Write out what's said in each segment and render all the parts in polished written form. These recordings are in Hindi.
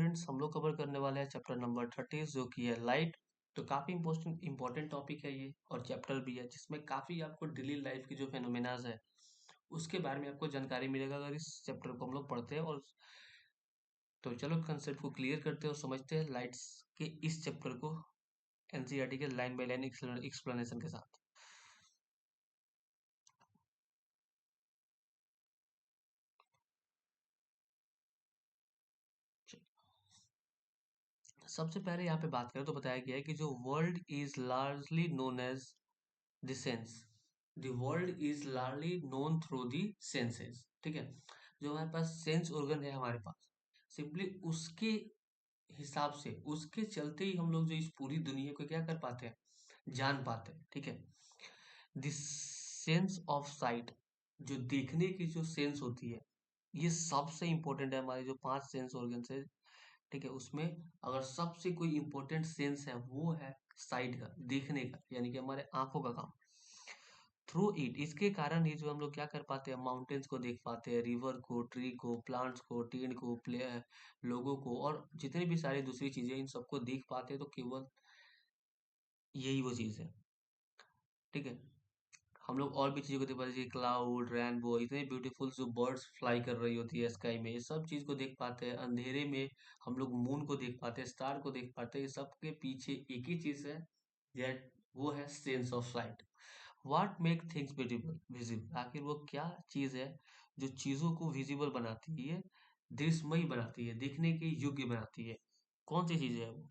फ्रेंड्स हम लोग कवर करने वाले हैं चैप्टर नंबर 30 जो कि है लाइट। तो काफ़ी इंपॉर्टेंट टॉपिक है ये और चैप्टर भी है जिसमें काफ़ी आपको डेली लाइफ की जो फेनोमेनाज है उसके बारे में आपको जानकारी मिलेगा अगर इस चैप्टर को हम लोग पढ़ते हैं। और तो चलो कंसेप्ट को क्लियर करते हैं और समझते हैं लाइट्स के इस चैप्टर को एनसीईआरटी के लाइन बाय लाइन एक्सप्लेनेशन के साथ। सबसे पहले यहाँ पे बात करें तो बताया गया है कि जो world is largely known as the sense. The world is largely known through the senses. ठीक है, जो हमारे पास सेंस ऑर्गन है हमारे पास, सिंपली उसके हिसाब से उसके चलते ही हम लोग जो इस पूरी दुनिया को क्या कर पाते हैं, जान पाते हैं। ठीक है, दिस सेंस ऑफ साइट, जो देखने की जो सेंस होती है, ये सबसे इंपॉर्टेंट है हमारे जो 5 सेंस ऑर्गन है। ठीक है, उसमें अगर सबसे कोई इंपॉर्टेंट सेंस है वो है साइट का, देखने का, यानी कि हमारे आंखों का काम। थ्रू इट, इसके कारण ही जो हम लोग क्या कर पाते हैं, माउंटेन्स को देख पाते हैं, रिवर को, ट्री को, प्लांट्स को, टीड को, प्ले लोगों को और जितनी भी सारी दूसरी चीजें, इन सबको देख पाते हैं। तो केवल यही वो चीज है। ठीक है, हम लोग और भी चीजों को देख पाते हैं, जैसे क्लाउड, रेनबो, इतने ब्यूटीफुल जो बर्ड्स फ्लाई कर रही होती है स्काई में, ये सब चीज को देख पाते हैं। अंधेरे में हम लोग मून को देख पाते हैं, स्टार को देख पाते हैं। ये सबके पीछे एक ही चीज है, दैट वो है sense of site. What make things visible, आखिर वो क्या चीज है जो चीजों को विजिबल बनाती है, दृश्यमयी बनाती है, दिखने के योग्य बनाती है। कौन सी चीज है वो?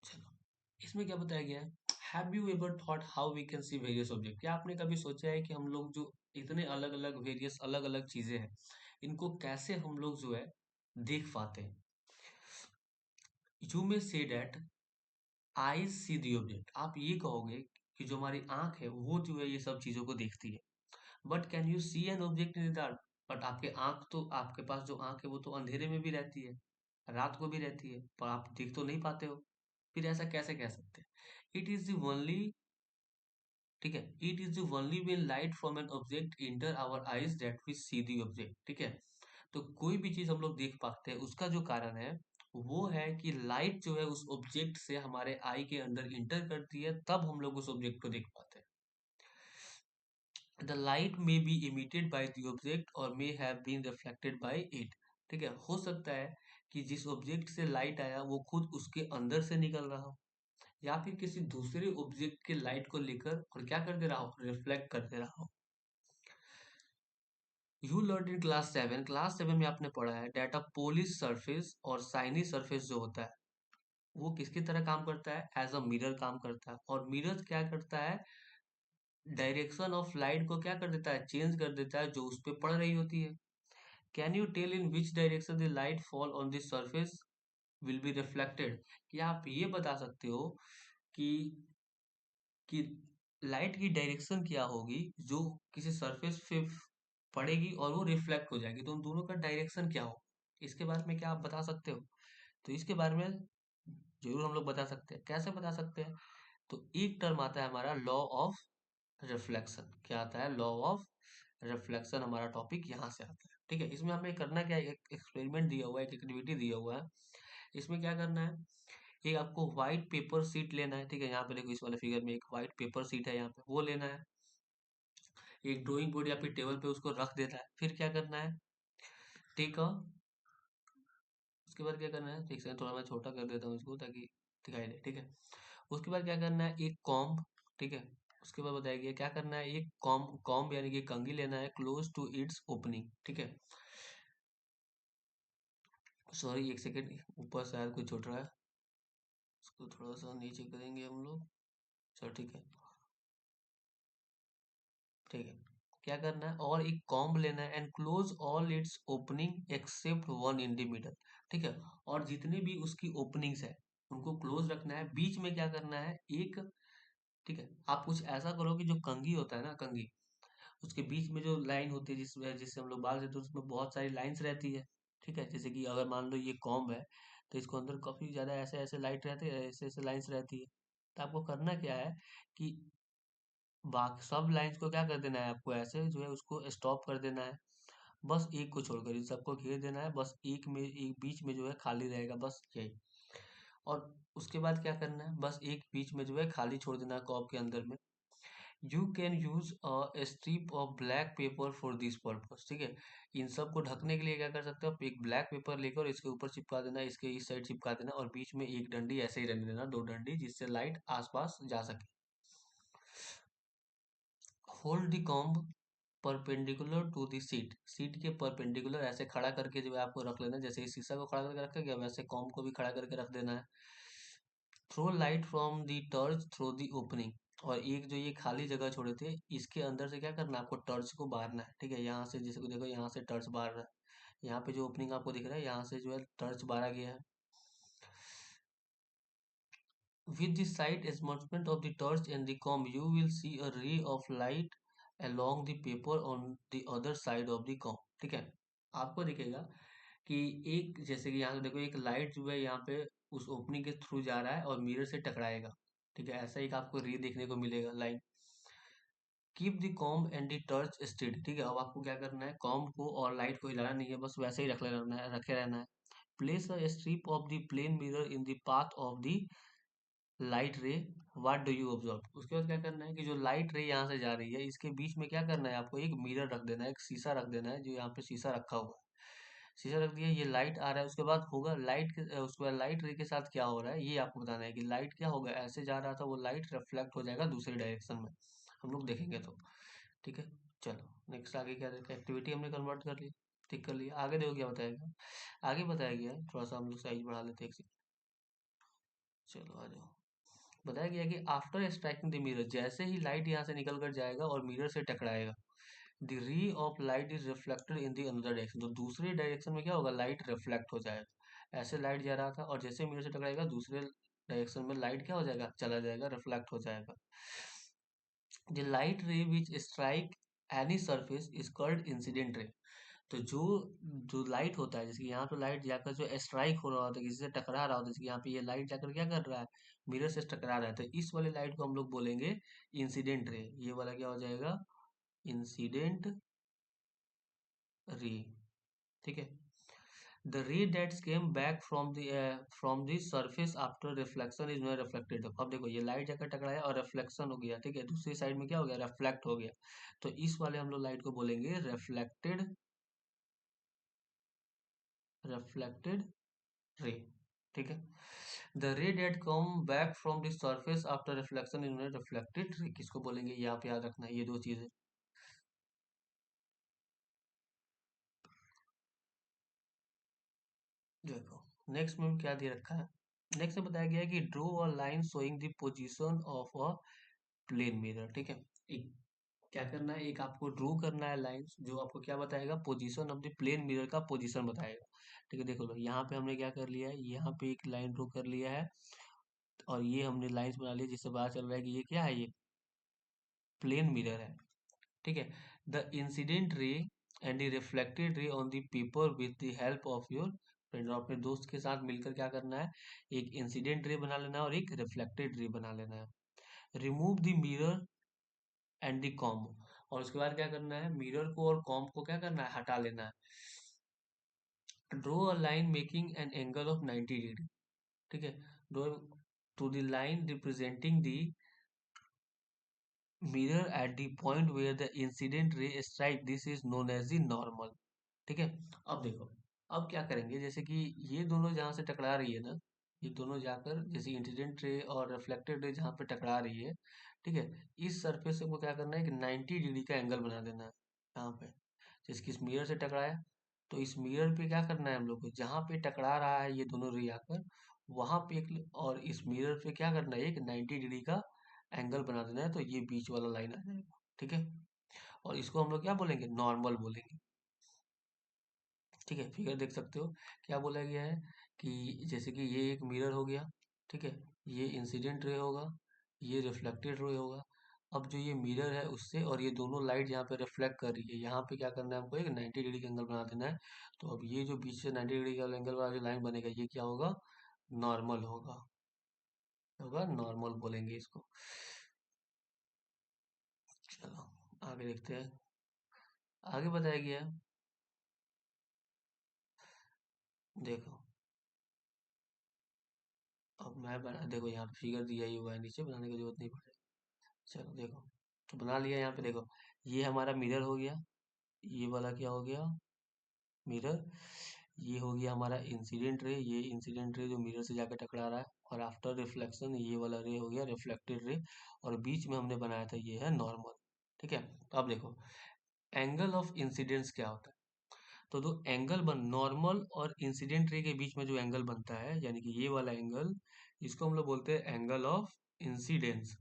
चलो, इसमें क्या बताया गया है, have you ever thought how we can see various object, क्या आपने कभी सोचा है कि हम लोग जो इतने अलग अलग वेरियस अलग अलग चीजें हैं, इनको कैसे हम लोग जो है देख पाते हैं? You may say that I C the object, आप ये कहोगे कि जो हमारी आंख है वो जो है ये सब चीजों को देखती है। But can you see an object in the dark, but आपके आंख तो, आपके पास जो आंख है वो तो अंधेरे में भी रहती है, रात को भी रहती है, पर आप देख तो नहीं पाते हो। फिर ऐसा कैसे कह सकते हैं? इट इज द ओनली, ठीक है, it is the only when light from an object enter our eyes that we see the object. ठीक है, तो कोई भी चीज हम लोग देख पाते हैं उसका जो कारण है वो है कि लाइट जो है उस ऑब्जेक्ट से हमारे आई के अंदर इंटर करती है, तब हम लोग उस ऑब्जेक्ट को देख पाते हैं। The light may be emitted by the object or may have been reflected by it। ठीक है, हो सकता है कि जिस ऑब्जेक्ट से लाइट आया वो खुद उसके अंदर से निकल रहा हो, या फिर किसी दूसरे ऑब्जेक्ट के लाइट को लेकर और क्या कर दे रहा हो, रिफ्लेक्ट कर दे रहा हो। यू लर्न इन क्लास 7 में आपने पढ़ा है डेट अ पोलिश सरफेस और साइनी सरफेस जो होता है वो किसकी तरह काम करता है, एज अ मिरर काम करता है। और मिरर क्या करता है, डायरेक्शन ऑफ लाइट को क्या कर देता है, चेंज कर देता है जो उस पे पड़ रही होती है। Can you tell in which direction the light fall on the surface will be reflected, क्या आप ये बता सकते हो कि कि लाइट की डायरेक्शन क्या होगी जो किसी सरफेस पे पड़ेगी और वो रिफ्लेक्ट हो जाएगी, तो उन दोनों का डायरेक्शन क्या हो? इसके बारे में क्या आप बता सकते हो? तो इसके बारे में जरूर हम लोग बता सकते हैं। कैसे बता सकते हैं? तो एक टर्म आता है हमारा लॉ ऑफ रिफ्लेक्शन। क्या आता है? लॉ ऑफ रिफ्लेक्शन, हमारा टॉपिक यहाँ से आता है। ठीक है, इसमें हमें करना क्या है, एक एक्सपेरिमेंट दिया हुआ है, एक एक्टिविटी दिया हुआ है। इसमें क्या करना है, एक आपको व्हाइट पेपर सीट लेना है। ठीक है, यहाँ पे देखो इस वाले फिगर में एक व्हाइट पेपर सीट है, यहाँ पे वो लेना है। एक ड्राइंग बोर्ड या फिर टेबल पे उसको रख देना है। फिर क्या करना है, टेक अ, उसके बाद क्या करना है, एक सेकंड थोड़ा मैं छोटा कर देता हूँ इसको ताकि दिखाई दे। ठीक है, उसके बाद क्या करना है, एक कॉम्ब। ठीक है, उसके बाद बताया गया क्या करना है, एक कॉम्ब, कॉम्ब यानी कि कंघी लेना है, क्लोज टू इट्स ओपनिंग। ठीक है, सॉरी एक सेकेंड, ऊपर शायद कुछ छूट रहा है, उसको थोड़ा सा नीचे करेंगे हम लोग। चलो ठीक है, ठीक है, क्या करना है, और एक कॉम्ब लेना है and close all it's opening except one in the middle. ठीक है, और जितनी भी उसकी ओपनिंग्स है उनको क्लोज रखना है। बीच में क्या करना है, एक, ठीक है, आप कुछ ऐसा करो कि जो कंघी होता है ना, कंघी, उसके बीच में जो लाइन होती है जिसमें जिससे हम लोग बाल देते हैं उसमें बहुत सारी लाइंस रहती है। ठीक है, जैसे कि अगर मान लो ये कॉम्ब है तो इसको अंदर काफी ज्यादा ऐसे ऐसे लाइट रहते हैं, ऐसे ऐसे लाइंस रहती है। तो आपको करना क्या है कि बाकी सब लाइंस को क्या कर देना है, आपको ऐसे जो है उसको स्टॉप कर देना है। बस एक को छोड़कर इन सबको घेर देना है, बस एक बीच में जो है खाली रहेगा, बस यही। और उसके बाद क्या करना है, बस एक बीच में जो है खाली छोड़ देना है कर्व के अंदर में। You can use a strip of black pepper for this purpose, ठीक है। इन सब को ढकने के लिए क्या कर सकते हो आप, एक ब्लैक पेपर लेकर इसके ऊपर चिपका देना, इसके इस साइड चिपका देना, और बीच में एक डंडी ऐसे ही रहने देना, दो डंडी, जिससे लाइट आसपास जा सके। Hold the comb perpendicular to the sheet, sheet के परपेंडिकुलर ऐसे खड़ा करके जो है आपको रख लेना है, जैसे इस शीशा को खड़ा करके रखा गया वैसे कॉम्ब को भी खड़ा करके रख देना है। थ्रो लाइट फ्रॉम द टर्च थ्रू द ओपनिंग, और एक जो ये खाली जगह छोड़े थे इसके अंदर से क्या करना है आपको, टर्च को बारना है, ठीक है। यहाँ से जैसे को देखो, यहाँ से टर्च बार रहा है, यहाँ पे जो ओपनिंग आपको दिख रहा है यहाँ से जो है टर्च बारा गया है। With the sight advancement of the torch and the comb, you will see a ray of light along the paper on the other side of the comb, ठीक है। आपको दिखेगा कि एक, जैसे कि यहाँ देखो, एक लाइट जो है यहाँ पे उस ओपनिंग के थ्रू जा रहा है और मिरर से टकराएगा, ठीक है। ऐसा एक आपको रे देखने को मिलेगा line. Keep the comb and the टर्च स्टेडी, ठीक है। अब आपको क्या करना है, कॉम्ब को और लाइट को हिलाना नहीं है, बस वैसे ही रखे रहना है। Place a strip of the plane mirror in the path of the light ray, what do you observe. उसके बाद क्या करना है कि जो लाइट रे यहाँ से जा रही है इसके बीच में क्या करना है आपको, एक मिरर रख देना है, एक शीशा रख देना है, जो यहाँ पे शीशा रखा हुआ है। शीशा रख दिया, ये लाइट आ रहा है, उसके बाद होगा लाइट के उसके बाद लाइट रे के साथ क्या हो रहा है ये आपको बताना है कि लाइट क्या होगा, ऐसे जा रहा था वो लाइट रिफ्लेक्ट हो जाएगा दूसरी डायरेक्शन में, हम लोग देखेंगे तो, ठीक है। चलो नेक्स्ट आगे क्या देखते हैं, एक्टिविटी हमने कन्वर्ट कर ली, टिक कर लिया। आगे देखो क्या बताएगा, आगे बताया गया है, थोड़ा सा हम लोग साइज बढ़ा लेते हैं एक सेकंड। चलो आ जाओ। बताया गया कि आफ्टर स्ट्राइकिंग द मिरर, जैसे ही लाइट यहाँ से निकल कर जाएगा और मिरर से टकराएगा, the ray of light is reflected in the another direction, तो दूसरे डायरेक्शन में क्या होगा, लाइट रिफ्लेक्ट हो जाएगा। ऐसे लाइट जा रहा था और जैसे मिरर से टकराएगा दूसरे डायरेक्शन में लाइट क्या हो जाएगा, चला जाएगा, रिफ्लेक्ट हो जाएगा। द लाइट रे विच strike any surface is called incident ray, तो जो जो लाइट होता है, जैसे कि यहाँ पे लाइट जाकर जो स्ट्राइक हो रहा होता है, किसी से टकरा रहा होता है, जैसे कि यहाँ पे ये लाइट जाकर क्या कर रहा है, मिरर से टकरा रहा है, तो इस वाले लाइट को हम लोग बोलेंगे इंसिडेंट रे। ये वाला क्या हो जाएगा, इंसिडेंट रे, ठीक है। द रे that came back from the surface after reflection is not reflected, अब देखो ये लाइट जाकर टकराया और रिफ्लेक्शन हो गया, ठीक है, दूसरी साइड में क्या हो गया, रिफ्लेक्ट हो गया, तो इस वाले हम लोग लाइट को बोलेंगे रिफ्लेक्टेड रे, ठीक है। The ray that come back from the surface after reflection in reflected ray, किसको बोलेंगे ये आप याद रखना है, ये दो चीजें। देखो नेक्स्ट में क्या दे रखा है, नेक्स्ट में बताया गया है कि draw a line showing the position of a plane mirror, ठीक है। एक क्या करना है, एक आपको ड्रॉ करना है लाइंस, जो आपको क्या बताएगा, position of the plane mirror का पोजीशन बताएगा, ठीक है। देखो लो यहाँ पे हमने क्या कर लिया है, यहाँ पे एक लाइन ड्रॉ कर लिया है, और ये हमने लाइंस बना ली, जिससे पता चल रहा है कि ये क्या है, ये प्लेन मिरर है, ठीक है। द इंसिडेंट रे and the reflected ray on the paper with the help of your friend, और अपने दोस्त के साथ मिलकर क्या करना है, एक इंसिडेंट रे बना लेना है और एक रिफ्लेक्टेड रे बना लेना है। Remove the mirror and the comb, और उसके बाद क्या करना है, मिरर को और कॉम्ब को क्या करना है, हटा लेना है। Draw a line making an angle of 90 degree, ठीक है। Draw to the line representing the mirror at the point where the incident ray strike, this is known as the normal, ठीक है। अब देखो, अब क्या करेंगे, जैसे कि ये दोनों जहां से टकरा रही है ना, ये दोनों जाकर जैसे इंसिडेंट रे और रिफ्लेक्टेड रे जहां पे टकरा रही है, ठीक है, इस सरफेस को क्या करना है कि 90 डिग्री का एंगल बना देना है यहाँ पे, जैसे कि इस मिरर से टकराया, तो इस मिरर पे क्या करना है हम लोग को, जहाँ पे टकरा रहा है ये दोनों रे आकर, वहां पे एक, और इस मिरर पे क्या करना है, एक 90 डिग्री का एंगल बना देना है, तो ये बीच वाला लाइन आ जाएगा, ठीक है। और इसको हम लोग क्या बोलेंगे, नॉर्मल बोलेंगे, ठीक है। फिगर देख सकते हो क्या बोला गया है कि जैसे कि ये एक मिरर हो गया, ठीक है, ये इंसिडेंट रे होगा, ये रिफ्लेक्टेड रे होगा। अब जो ये मिरर है उससे और ये दोनों लाइट यहाँ पे रिफ्लेक्ट कर रही है, यहाँ पे क्या करना है हमको, एक 90 डिग्री का एंगल बना देना है। तो अब ये जो बीच से 90 डिग्री का एंगल वाला जो लाइन बनेगा ये क्या होगा, नॉर्मल होगा नॉर्मल बोलेंगे इसको। चलो आगे देखते हैं, आगे बताया गया है देखो, अब मैं बना, देखो यहाँ पे फिगर दिया ही हुआ है, नीचे बनाने की जरूरत नहीं पड़ेगी। चलो देखो, तो बना लिया। यहाँ पे देखो, ये हमारा मिरर हो गया, ये वाला क्या हो गया, मिरर। ये हो गया हमारा इंसिडेंट रे, ये इंसिडेंट रे जो मिरर से जाकर टकरा रहा है। और आफ्टर रिफ्लेक्शन ये वाला रे हो गया रिफ्लेक्टेड रे। और बीच में हमने बनाया था ये है नॉर्मल। ठीक है, तो अब देखो एंगल ऑफ इंसिडेंस क्या होता है। तो जो एंगल बन नॉर्मल और इंसिडेंट रे के बीच में जो एंगल बनता है, यानी कि ये वाला एंगल, इसको हम लोग बोलते हैं एंगल ऑफ इंसिडेंस।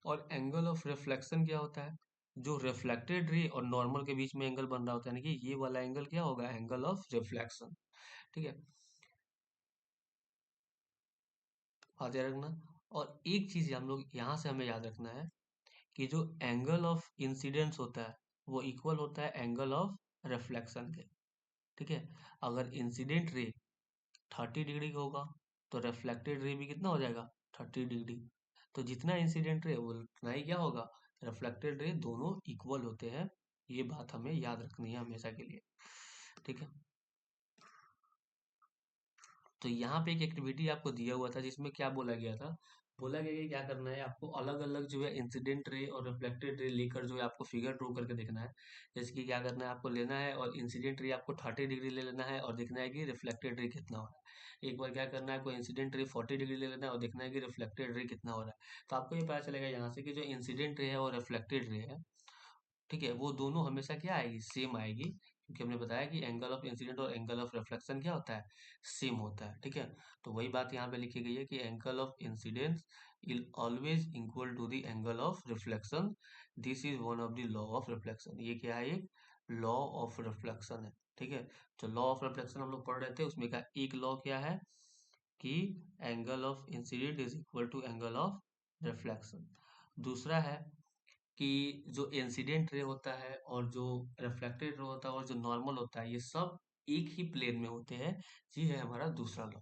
और एंगल ऑफ रिफ्लेक्शन क्या होता है, जो रिफ्लेक्टेड रे और नॉर्मल के बीच में एंगल बन रहा होता है, यानी कि ये वाला एंगल क्या होगा, एंगल ऑफ रिफ्लेक्शन। ठीक है, बात याद रखना। और एक चीज हम लोग यहाँ से हमें याद रखना है कि जो एंगल ऑफ इंसिडेंस होता है वो इक्वल होता है एंगल ऑफ रिफ्लेक्शन के। ठीक है, अगर इंसिडेंट रे 30 डिग्री का होगा तो रिफ्लेक्टेड रे भी कितना हो जाएगा, 30 डिग्री। तो जितना इंसिडेंट रे वो उतना ही क्या होगा, रिफ्लेक्टेड रे, दोनों इक्वल होते हैं। ये बात हमें याद रखनी है हमेशा के लिए। ठीक है, तो यहाँ पे एक एक्टिविटी आपको दिया हुआ था जिसमें क्या बोला गया था, बोला गया कि क्या करना है आपको, अलग अलग जो है इंसिडेंट रे और रिफ्लेक्टेड रे लेकर जो है आपको फिगर ड्रॉ करके देखना है। जैसे कि क्या करना है, आपको लेना है और इंसिडेंट रे आपको 30 डिग्री ले लेना है और देखना है कि रिफ्लेक्टेड रे कितना हो रहा है। एक बार क्या करना है, आपको इंसिडेंट रे 40 डिग्री ले लेना है और देखना है कि रिफ्लेक्टेड रे कितना हो रहा है। तो आपको ये पता चलेगा यहाँ से कि जो इंसिडेंट रे है और रिफ्लेक्टेड रे है, ठीक है, वो दोनों हमेशा क्या आएगी, सेम आएगी, क्योंकि हमने बताया कि एंगल ऑफ इंसिडेंट और एंगल ऑफ रिफ्लेक्शन क्या होता है, सेम होता है। ठीक है, तो वही बात यहाँ पे लिखी गई है कि angle of incidence is always equal to the angle of reflection. This is one of the law of reflection. ये क्या है, एक लॉ ऑफ रिफ्लेक्शन है। ठीक है, तो लॉ ऑफ रिफ्लेक्शन हम लोग पढ़ रहे थे, उसमें का एक लॉ क्या है कि angle of incident is equal to angle of reflection. दूसरा है कि जो इंसिडेंट रे होता है और जो रिफ्लेक्टेड रे होता है और जो नॉर्मल होता है, ये सब एक ही प्लेन में होते हैं। ये है हमारा दूसरा लॉ।